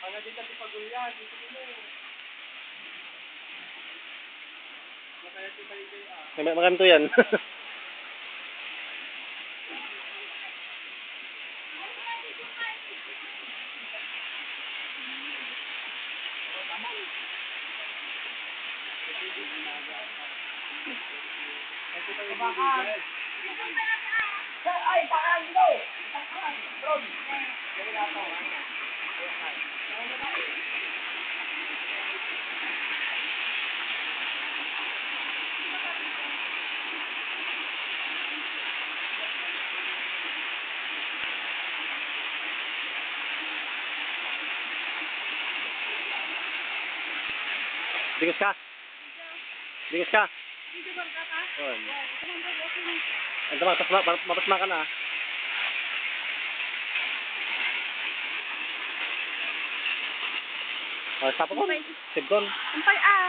Pag dito si Pagulyan, dito din eh. Kaya si Tayo Maganto yan. Ay, tahan mo! Tahan! Ron! Bigas ka? Bigas ka? Dito bang kaka? Oo. Ito bang kaka? Mapasma ka na. Stop ko. Sibgon. Sampay ah!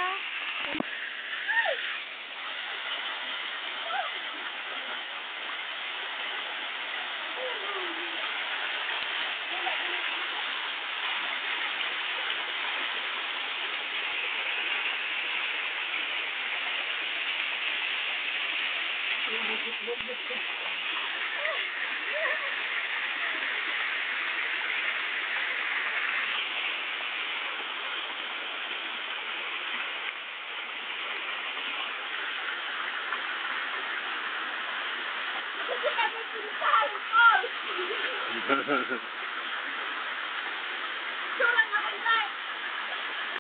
Ha ha ha.